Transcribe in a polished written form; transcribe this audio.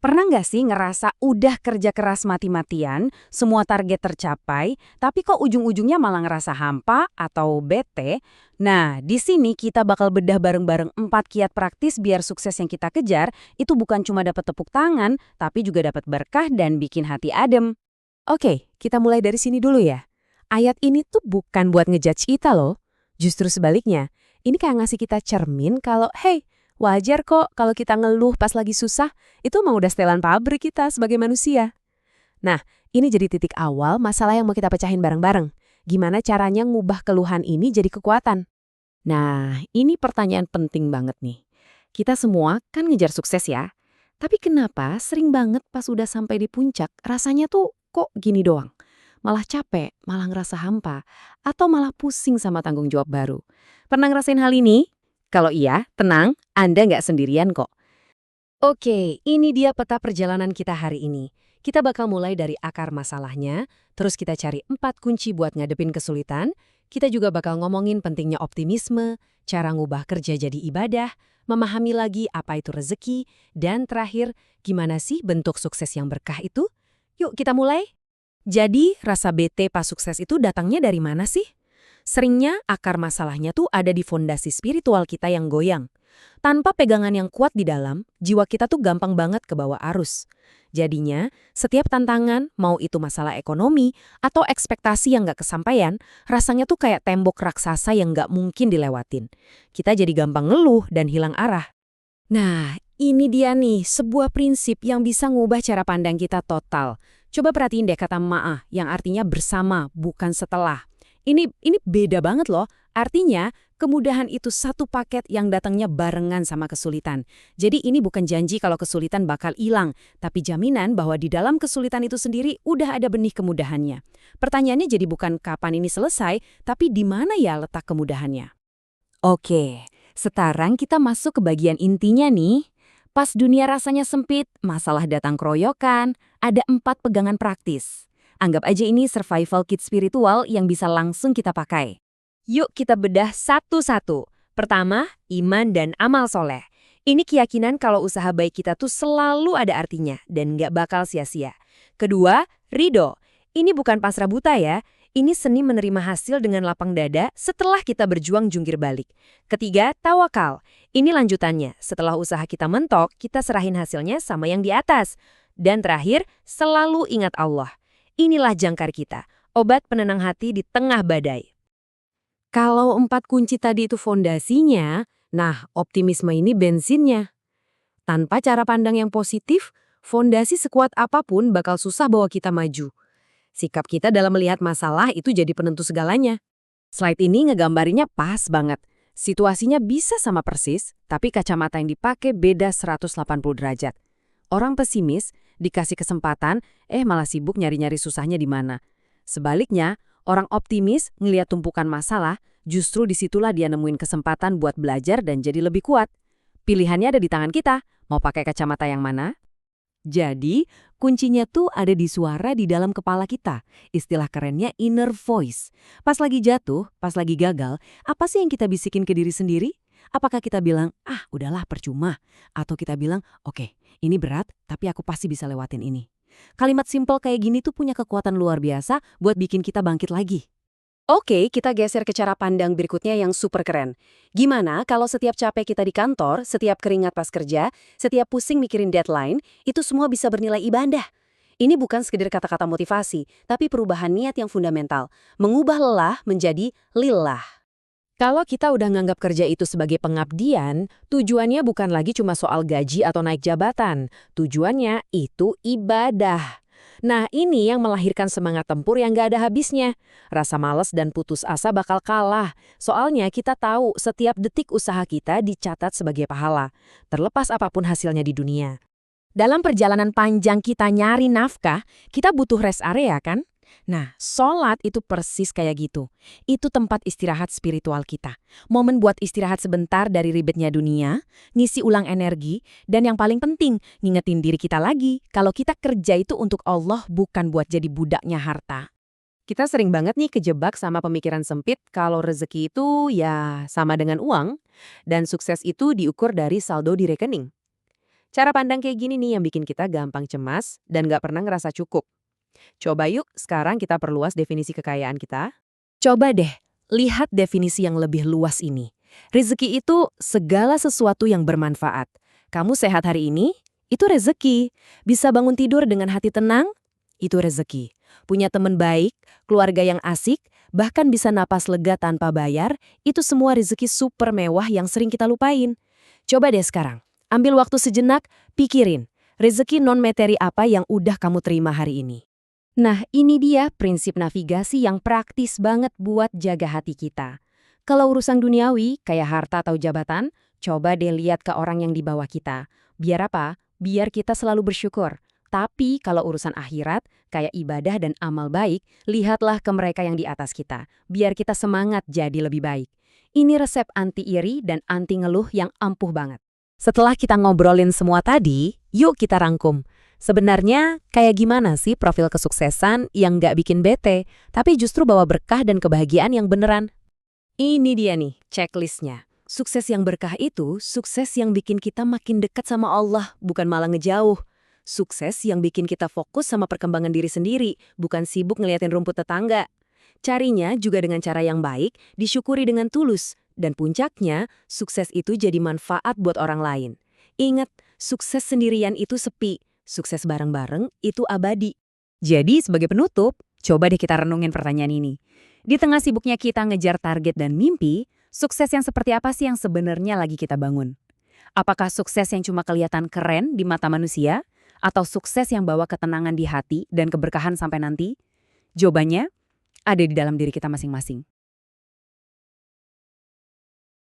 Pernah nggak sih ngerasa udah kerja keras mati-matian, semua target tercapai, tapi kok ujung-ujungnya malah ngerasa hampa atau bete? Nah, di sini kita bakal bedah bareng-bareng 4 kiat praktis biar sukses yang kita kejar itu bukan cuma dapat tepuk tangan, tapi juga dapat berkah dan bikin hati adem. Oke, kita mulai dari sini dulu ya. Ayat ini tuh bukan buat ngejudge kita loh. Justru sebaliknya, ini kayak ngasih kita cermin kalau, hey, wajar kok kalau kita ngeluh pas lagi susah, itu emang udah setelan pabrik kita sebagai manusia. Nah, ini jadi titik awal masalah yang mau kita pecahin bareng-bareng. Gimana caranya ngubah keluhan ini jadi kekuatan? Nah, ini pertanyaan penting banget nih. Kita semua kan ngejar sukses ya. Tapi kenapa sering banget pas udah sampai di puncak, rasanya tuh kok gini doang? Malah capek, malah ngerasa hampa, atau malah pusing sama tanggung jawab baru. Pernah ngerasain hal ini? Kalau iya, tenang, Anda nggak sendirian kok. Oke, ini dia peta perjalanan kita hari ini. Kita bakal mulai dari akar masalahnya, terus kita cari 4 kunci buat ngadepin kesulitan. Kita juga bakal ngomongin pentingnya optimisme, cara ngubah kerja jadi ibadah, memahami lagi apa itu rezeki, dan terakhir, gimana sih bentuk sukses yang berkah itu? Yuk kita mulai. Jadi, rasa bete pas sukses itu datangnya dari mana sih? Seringnya akar masalahnya tuh ada di fondasi spiritual kita yang goyang. Tanpa pegangan yang kuat di dalam, jiwa kita tuh gampang banget kebawa arus. Jadinya, setiap tantangan, mau itu masalah ekonomi atau ekspektasi yang nggak kesampaian, rasanya tuh kayak tembok raksasa yang nggak mungkin dilewatin. Kita jadi gampang ngeluh dan hilang arah. Nah, ini dia nih, sebuah prinsip yang bisa ngubah cara pandang kita total. Coba perhatiin deh kata ma'ah, yang artinya bersama, bukan setelah. Ini beda banget loh. Artinya, kemudahan itu satu paket yang datangnya barengan sama kesulitan. Jadi ini bukan janji kalau kesulitan bakal hilang, tapi jaminan bahwa di dalam kesulitan itu sendiri udah ada benih kemudahannya. Pertanyaannya jadi bukan kapan ini selesai, tapi di mana ya letak kemudahannya. Oke, sekarang kita masuk ke bagian intinya nih. Pas dunia rasanya sempit, masalah datang keroyokan, ada 4 pegangan praktis. Anggap aja ini survival kit spiritual yang bisa langsung kita pakai. Yuk kita bedah satu-satu. Pertama, iman dan amal soleh. Ini keyakinan kalau usaha baik kita tuh selalu ada artinya dan nggak bakal sia-sia. Kedua, ridho. Ini bukan pasrah buta ya. Ini seni menerima hasil dengan lapang dada setelah kita berjuang jungkir balik. Ketiga, tawakal. Ini lanjutannya. Setelah usaha kita mentok, kita serahin hasilnya sama yang di atas. Dan terakhir, selalu ingat Allah. Inilah jangkar kita, obat penenang hati di tengah badai. Kalau 4 kunci tadi itu fondasinya, nah optimisme ini bensinnya. Tanpa cara pandang yang positif, fondasi sekuat apapun bakal susah bawa kita maju. Sikap kita dalam melihat masalah itu jadi penentu segalanya. Slide ini ngegambarinnya pas banget. Situasinya bisa sama persis, tapi kacamata yang dipakai beda 180 derajat. Orang pesimis dikasih kesempatan, malah sibuk nyari-nyari susahnya di mana. Sebaliknya, orang optimis ngelihat tumpukan masalah, justru disitulah dia nemuin kesempatan buat belajar dan jadi lebih kuat. Pilihannya ada di tangan kita, mau pakai kacamata yang mana? Jadi, kuncinya tuh ada di suara di dalam kepala kita. Istilah kerennya inner voice. Pas lagi jatuh, pas lagi gagal, apa sih yang kita bisikin ke diri sendiri? Apakah kita bilang, udahlah percuma. Atau kita bilang, oke, ini berat, tapi aku pasti bisa lewatin ini. Kalimat simpel kayak gini tuh punya kekuatan luar biasa buat bikin kita bangkit lagi. Oke, kita geser ke cara pandang berikutnya yang super keren. Gimana kalau setiap capek kita di kantor, setiap keringat pas kerja, setiap pusing mikirin deadline, itu semua bisa bernilai ibadah? Ini bukan sekedar kata-kata motivasi, tapi perubahan niat yang fundamental. Mengubah lelah menjadi lillah. Kalau kita udah nganggap kerja itu sebagai pengabdian, tujuannya bukan lagi cuma soal gaji atau naik jabatan. Tujuannya itu ibadah. Nah, ini yang melahirkan semangat tempur yang gak ada habisnya. Rasa malas dan putus asa bakal kalah. Soalnya kita tahu setiap detik usaha kita dicatat sebagai pahala, terlepas apapun hasilnya di dunia. Dalam perjalanan panjang kita nyari nafkah, kita butuh rest area kan? Nah, sholat itu persis kayak gitu. Itu tempat istirahat spiritual kita. Momen buat istirahat sebentar dari ribetnya dunia, ngisi ulang energi, dan yang paling penting, ngingetin diri kita lagi kalau kita kerja itu untuk Allah bukan buat jadi budaknya harta. Kita sering banget nih kejebak sama pemikiran sempit kalau rezeki itu ya sama dengan uang, dan sukses itu diukur dari saldo di rekening. Cara pandang kayak gini nih yang bikin kita gampang cemas dan nggak pernah ngerasa cukup. Coba yuk sekarang kita perluas definisi kekayaan kita. Coba deh, lihat definisi yang lebih luas ini. Rezeki itu segala sesuatu yang bermanfaat. Kamu sehat hari ini, itu rezeki. Bisa bangun tidur dengan hati tenang, itu rezeki. Punya teman baik, keluarga yang asik, bahkan bisa napas lega tanpa bayar, itu semua rezeki super mewah yang sering kita lupain. Coba deh sekarang, ambil waktu sejenak, pikirin, rezeki non-materi apa yang udah kamu terima hari ini. Nah, ini dia prinsip navigasi yang praktis banget buat jaga hati kita. Kalau urusan duniawi, kayak harta atau jabatan, coba deh lihat ke orang yang di bawah kita. Biar apa? Biar kita selalu bersyukur. Tapi kalau urusan akhirat, kayak ibadah dan amal baik, lihatlah ke mereka yang di atas kita. Biar kita semangat jadi lebih baik. Ini resep anti iri dan anti ngeluh yang ampuh banget. Setelah kita ngobrolin semua tadi, yuk kita rangkum. Sebenarnya, kayak gimana sih profil kesuksesan yang nggak bikin bete, tapi justru bawa berkah dan kebahagiaan yang beneran? Ini dia nih, checklistnya. Sukses yang berkah itu, sukses yang bikin kita makin dekat sama Allah, bukan malah ngejauh. Sukses yang bikin kita fokus sama perkembangan diri sendiri, bukan sibuk ngeliatin rumput tetangga. Carinya juga dengan cara yang baik, disyukuri dengan tulus, dan puncaknya, sukses itu jadi manfaat buat orang lain. Ingat, sukses sendirian itu sepi. Sukses bareng-bareng itu abadi. Jadi sebagai penutup, coba deh kita renungin pertanyaan ini. Di tengah sibuknya kita ngejar target dan mimpi, sukses yang seperti apa sih yang sebenarnya lagi kita bangun? Apakah sukses yang cuma kelihatan keren di mata manusia? Atau sukses yang bawa ketenangan di hati dan keberkahan sampai nanti? Jawabannya ada di dalam diri kita masing-masing.